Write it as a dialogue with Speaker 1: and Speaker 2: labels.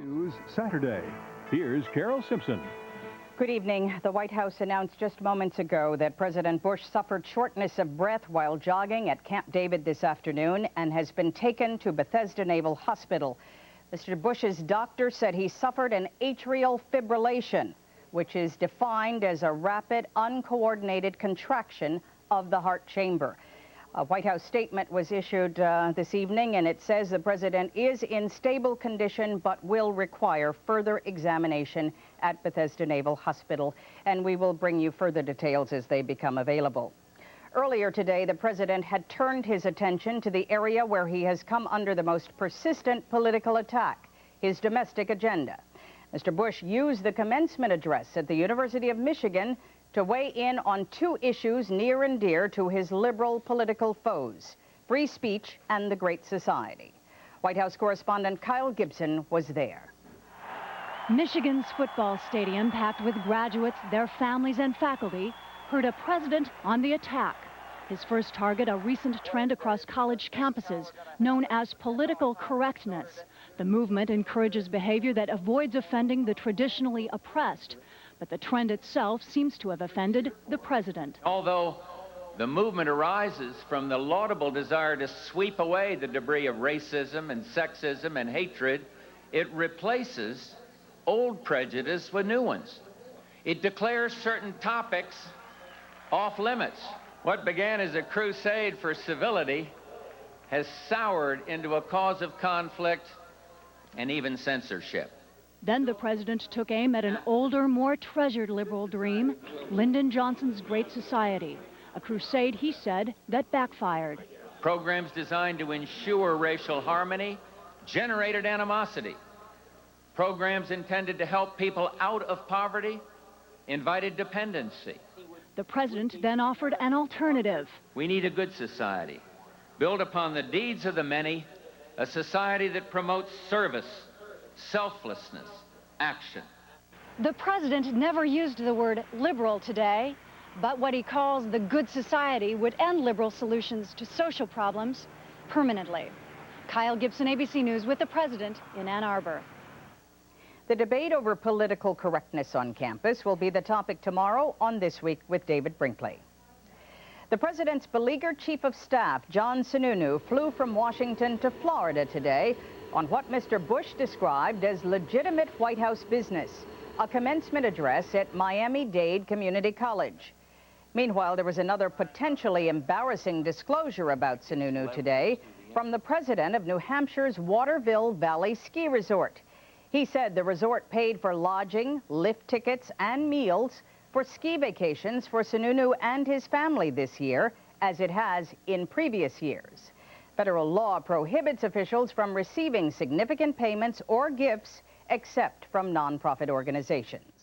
Speaker 1: News Saturday. Here's Carol Simpson.
Speaker 2: Good evening. The White House announced just moments ago that President Bush suffered shortness of breath while jogging at Camp David this afternoon and has been taken to Bethesda Naval Hospital. Mr. Bush's doctor said he suffered an atrial fibrillation, which is defined as a rapid, uncoordinated contraction of the heart chamber. A White House statement was issued this evening, and it says the president is in stable condition but will require further examination at Bethesda Naval Hospital, and we will bring you further details as they become available. Earlier today, the president had turned his attention to the area where he has come under the most persistent political attack, his domestic agenda. Mr. Bush used the commencement address at the University of Michigan to weigh in on two issues near and dear to his liberal political foes, free speech and the Great Society. White House correspondent Kyle Gibson was there.
Speaker 3: Michigan's football stadium, packed with graduates, their families and faculty, heard a president on the attack. His first target, a recent trend across college campuses known as political correctness. The movement encourages behavior that avoids offending the traditionally oppressed. But the trend itself seems to have offended the president.
Speaker 4: Although the movement arises from the laudable desire to sweep away the debris of racism and sexism and hatred, it replaces old prejudice with new ones. It declares certain topics off limits. What began as a crusade for civility has soured into a cause of conflict and even censorship.
Speaker 3: Then the president took aim at an older, more treasured liberal dream, Lyndon Johnson's Great Society, a crusade, he said, that backfired.
Speaker 4: Programs designed to ensure racial harmony generated animosity. Programs intended to help people out of poverty invited dependency.
Speaker 3: The president then offered an alternative.
Speaker 4: We need a good society, built upon the deeds of the many, a society that promotes service, selflessness, action.
Speaker 5: The president never used the word liberal today, but what he calls the good society would end liberal solutions to social problems permanently. Kyle Gibson, ABC News, with the president in Ann Arbor.
Speaker 2: The debate over political correctness on campus will be the topic tomorrow on This Week with David Brinkley. The president's beleaguered chief of staff, John Sununu, flew from Washington to Florida today on what Mr. Bush described as legitimate White House business, a commencement address at Miami-Dade Community College. Meanwhile, there was another potentially embarrassing disclosure about Sununu today from the president of New Hampshire's Waterville Valley Ski Resort. He said the resort paid for lodging, lift tickets, and meals for ski vacations for Sununu and his family this year, as it has in previous years. Federal law prohibits officials from receiving significant payments or gifts except from nonprofit organizations.